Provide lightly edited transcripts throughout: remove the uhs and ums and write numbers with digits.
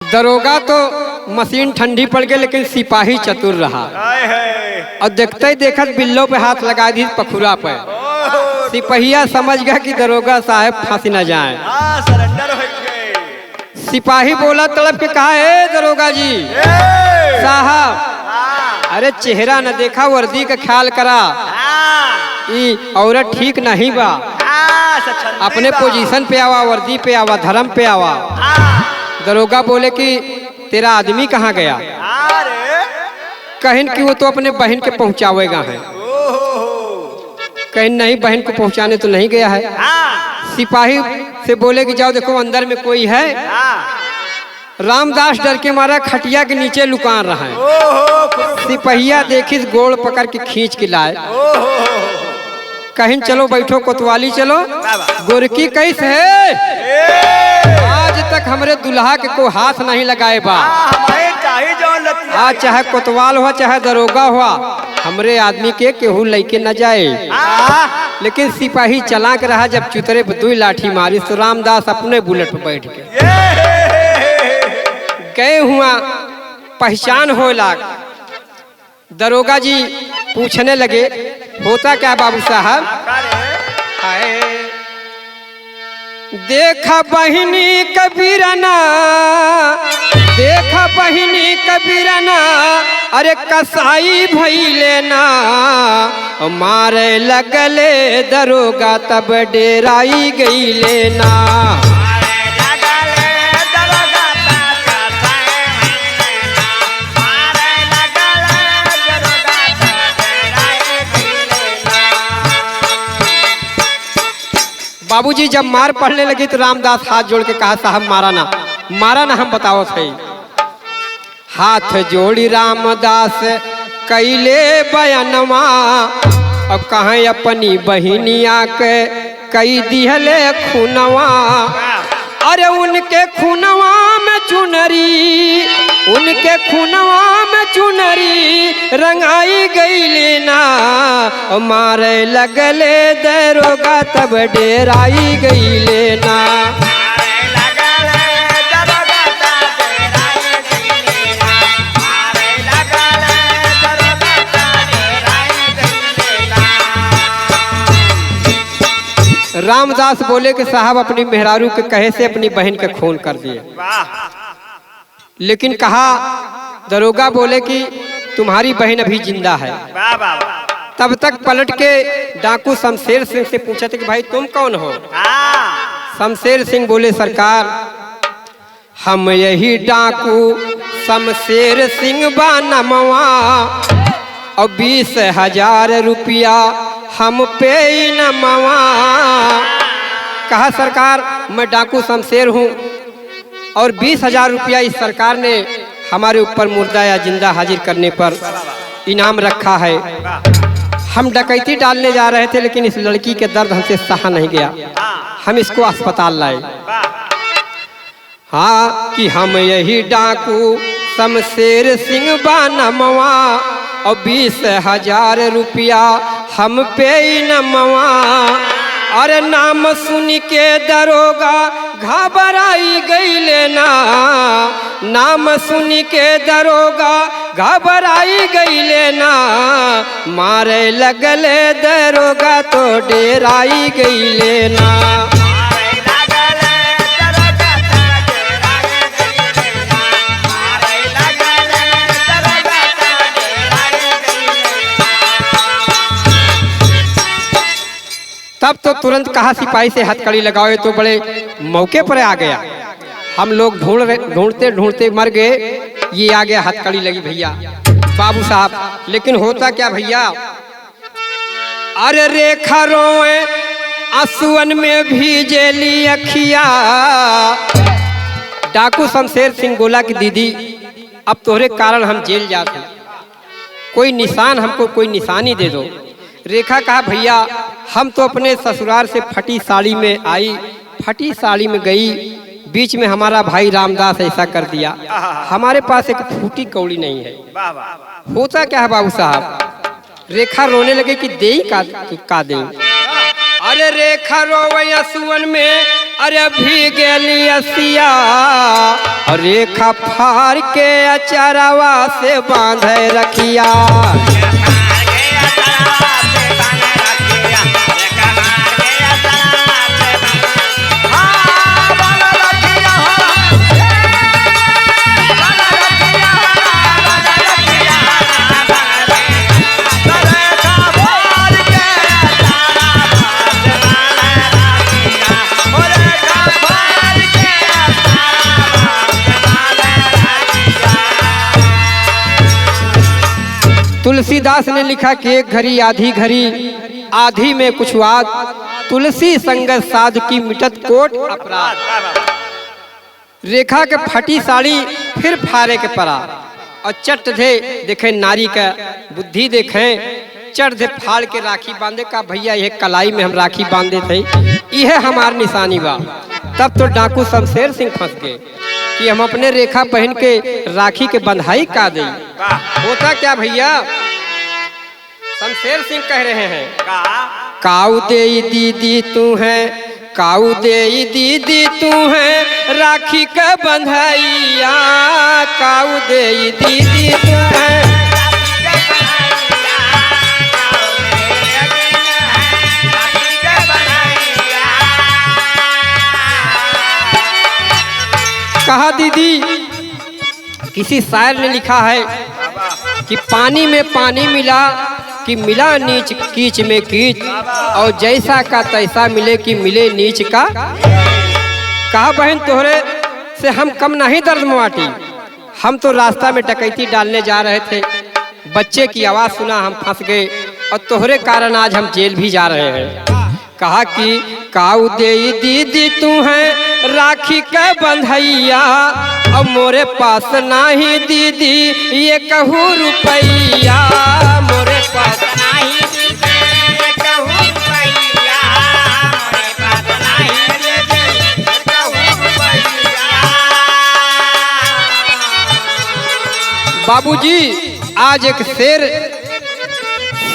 दरोगा तो मशीन ठंडी पड़ गई लेकिन सिपाही चतुर रहा और देखते ही देखत बिल्लो पे हाथ लगा दी पखुरा पे। सिपहिया समझ गया कि दरोगा साहब फांसी न जाए। सिपाही बोला तड़प के कहा, है दरोगा जी साहब, अरे चेहरा न देखा, वर्दी का ख्याल करा, ये औरत ठीक नहीं बा, अपने पोजीशन पे आवा, वर्दी पे आवा, धर्म पे आवा। दरोगा बोले कि तेरा आदमी कहाँ गया? कहीं कि वो तो अपने बहन के पहुंचावेगा है। कहीं नहीं, बहन को पहुंचाने तो नहीं गया है। सिपाही से बोले कि जाओ देखो अंदर में कोई है। रामदास डर के मारा खटिया के नीचे लुकान रहा है। सिपहिया देखी गोड़ पकड़ के खींच के लाए। कहीं चलो बैठो कोतवाली चलो। गोरकी कैसे है? आज तक हमरे दुल्हा के को हाथ नहीं लगाए बा। आज चाहे कोतवाल हुआ चाहे दरोगा हुआ, हमरे आदमी के केहू लेके न जाए। लेकिन सिपाही चला के रहा। जब चुतरे पे 2 लाठी मारी तो रामदास अपने बुलेट पे बैठ गए हुआ पहचान हो लाग। दरोगा जी पूछने लगे, होता क्या बाबू साहब? देखा बहिनी कबीरना, देखा बहिनी कबीरना, अरे कसाई भइले ना, मारे लगले दरोगा तब डेराई गईले ना। बाबूजी जब मार पड़ने लगी तो रामदास हाथ जोड़ के कहा, साहब मारा ना हम बताओ सही। हाथ जोड़ी रामदास कैले बयानवा, अब कहें अपनी बहिनिया के कई दिहले खूनवा। अरे उनके खूनवा में चुनरी, उनके खूनवा में चुनरी रंगाई गई ना, मारे लगले दरोगा तब डेराई गई ना। रामदास बोले कि साहब अपनी मेहरारू के कहे से अपनी बहन के खून कर दिए। लेकिन कहा, दरोगा बोले कि तुम्हारी बहन अभी जिंदा है। तब तक पलट के डाकू शमशेर सिंह से पूछा था कि भाई तुम कौन हो? शमशेर सिंह बोले, सरकार हम यही डाकू शमशेर सिंह बानमवा, और 20,000 रुपया हम पे नमवा। कहा, सरकार मैं डाकू शमशेर हूँ और 20,000 रुपया इस सरकार ने हमारे ऊपर मुर्दा या जिंदा हाजिर करने पर इनाम रखा है। हम डकैती डालने जा रहे थे लेकिन इस लड़की के दर्द हमसे सहा नहीं गया, हम इसको अस्पताल लाए। हाँ कि हम यही डाकू शमशेर सिंह बानमवा, और 20,000 रुपया हम पे नमवा। अरे नाम सुन के दरोगा घबराई गईले ना, नाम सुन के दरोगा घबराई गईले ना, मारे लगले दरोगा तो डेराई गईले ना। तब तो तुरंत कहा, सिपाही से हथकड़ी लगाओ, तो बड़े मौके पर आ गया। हम लोग ढूंढते ढूंढते मर गए, ये आ गया, हथकड़ी लगी भैया बाबू साहब। लेकिन होता क्या भैया? अरे रेखा रोए आंसुअन में भीजेली अखिया। डाकू शमशेर सिंह बोला कि दीदी अब तोहरे कारण हम जेल जाते, कोई निशान हमको, कोई निशानी दे दो। रेखा कहा, भैया हम तो अपने ससुराल से फटी साड़ी में आई, फटी साड़ी में गई, बीच में हमारा भाई रामदास ऐसा कर दिया, हमारे पास एक फूटी कौड़ी नहीं है। होता क्या है बाबू साहब? रेखा रोने लगे कि दे का दे। अरे रेखा रोवे आंसुअन में अरे भीगेली असिया और रेखा फार के अचारवा से बांधे रखिया। तुलसीदास ने लिखा कि एक घड़ी आधी घड़ी आधी में कुछ वाद, तुलसी संगत साध की मिटत कोट अपराध। रेखा के फटी साड़ी फिर फारे के परा और चट दे देखे नारी का बुद्धि देखे, चट दे फाड़ के राखी बांधे का भैया यह कलाई में हम राखी बांधे थे, यह हमार निशानी बा। तब तो डाकू शमशेर सिंह फंस गए कि हम अपने रेखा पहन के राखी के बंधाई का दे। होता क्या भैया, शमशेर सिंह कह रहे हैं काऊ दे दीदी तू है, काऊ दे दीदी तू है राखी का बंधाइया, काऊ दे दीदी तू है। कहा दीदी, किसी शायर ने लिखा है कि पानी में पानी मिला कि मिला नीच कीच में कीच, और जैसा का तैसा मिले कि मिले नीच का। कहा बहन तोहरे से हम कम नहीं दर्द मुआटी, हम तो रास्ता में डकैती डालने जा रहे थे, बच्चे की आवाज़ सुना हम फंस गए और तोहरे कारण आज हम जेल भी जा रहे हैं। कहा कि काऊ दे दीदी तू है राखी का बंधैया, अब मोरे पास नाही दीदी ये कहूँ रुपैया, मोरे पास नाही दीदी ये कहूँ रुपैया, मोरे पास नाही दीदी ये कहूँ रुपैया। बाबूजी आज एक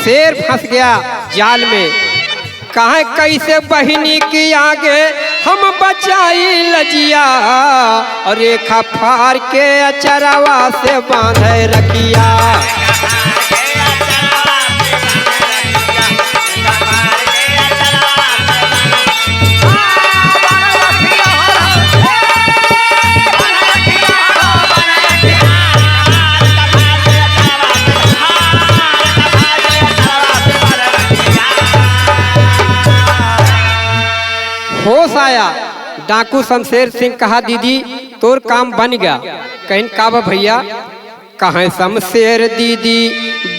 शेर फंस गया जाल में, कहा कैसे बहिनी की आगे हम बचाई लजिया, और रेखा फार के अचरवा से बांधे रखिया। होश आया, डाकू शमशेर सिंह कहा दीदी तोर काम बन गया। कहीं काबा भैया, कहें शमशेर दीदी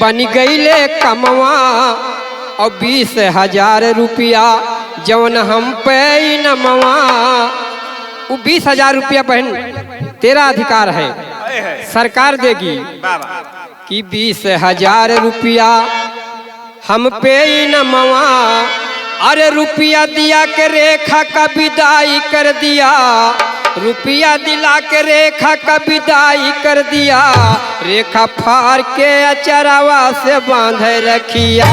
बन गईले कमवा, और 20,000 रुपया जौन हम पे नमवा। वो 20,000 रुपया बहन तेरा अधिकार है, सरकार देगी कि 20,000 रुपया हम पे नमवा। अरे रुपया दिया के रेखा का विदाई कर दिया, रुपया दिला के रेखा का विदाई कर दिया, रेखा फार के अचरवा से बांधे रखिया।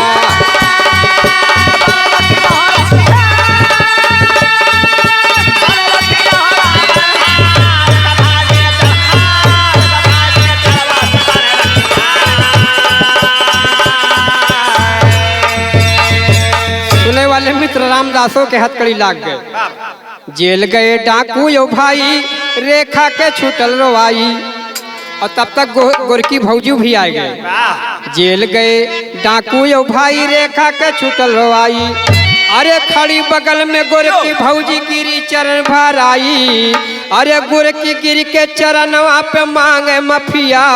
वाले मित्र रामदासों के हथकड़ी लाग गए, जेल गए डाकू यो भाई रेखा के छूटल रवाई, और तब तक गोरकी भौजू भी आ गए। जेल गए डाकू यो भाई रेखा के छूटल रवाई, अरे खड़ी बगल में गोरकी भौजी गिरी चरण भर आई, अरे गोरकी गिर के चरणवा पे मांगे मफिया,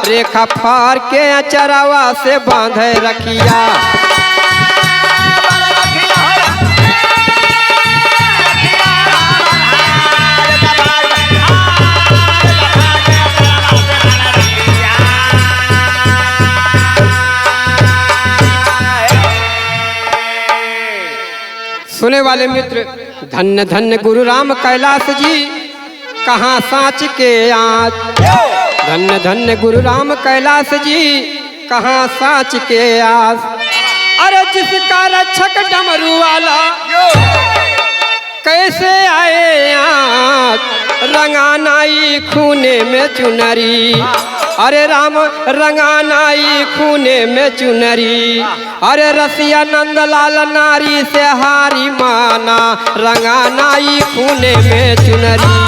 रेखा फार के अचरवा से बांधे रखिया। सुने वाले मित्र, धन्य धन्य गुरु राम कैलाश जी कहाँ साँच के आज, धन्य धन्य गुरु राम कैलाश जी कहाँ साँच के आस। अरे जिसका रक्षक डमरू वाला कैसे आए आँख रंगानाई खूने में चुनरी, अरे राम रंगानाई खूने में चुनरी, अरे रसिया नंदलाल नारी से हारी माना रंगानाई खूने में चुनरी।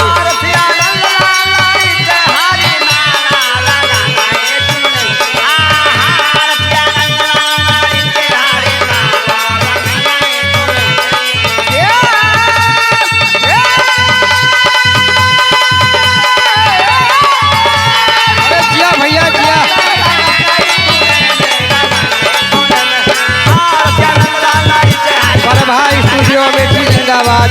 भाई स्टूडियो में भी जिंदाबाद।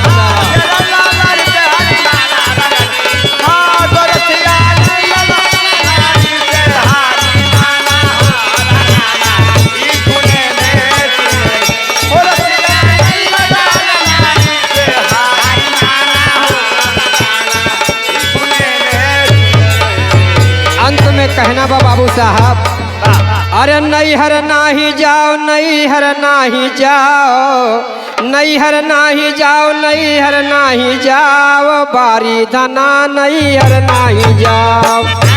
अंत में कहना बा बाबू साहब, अरे नैहर नाही जाओ नैहर नाही जाओ, नैहर नाही जाओ नैहर नाही जाओ, बारी धना नैहर नाही जाओ।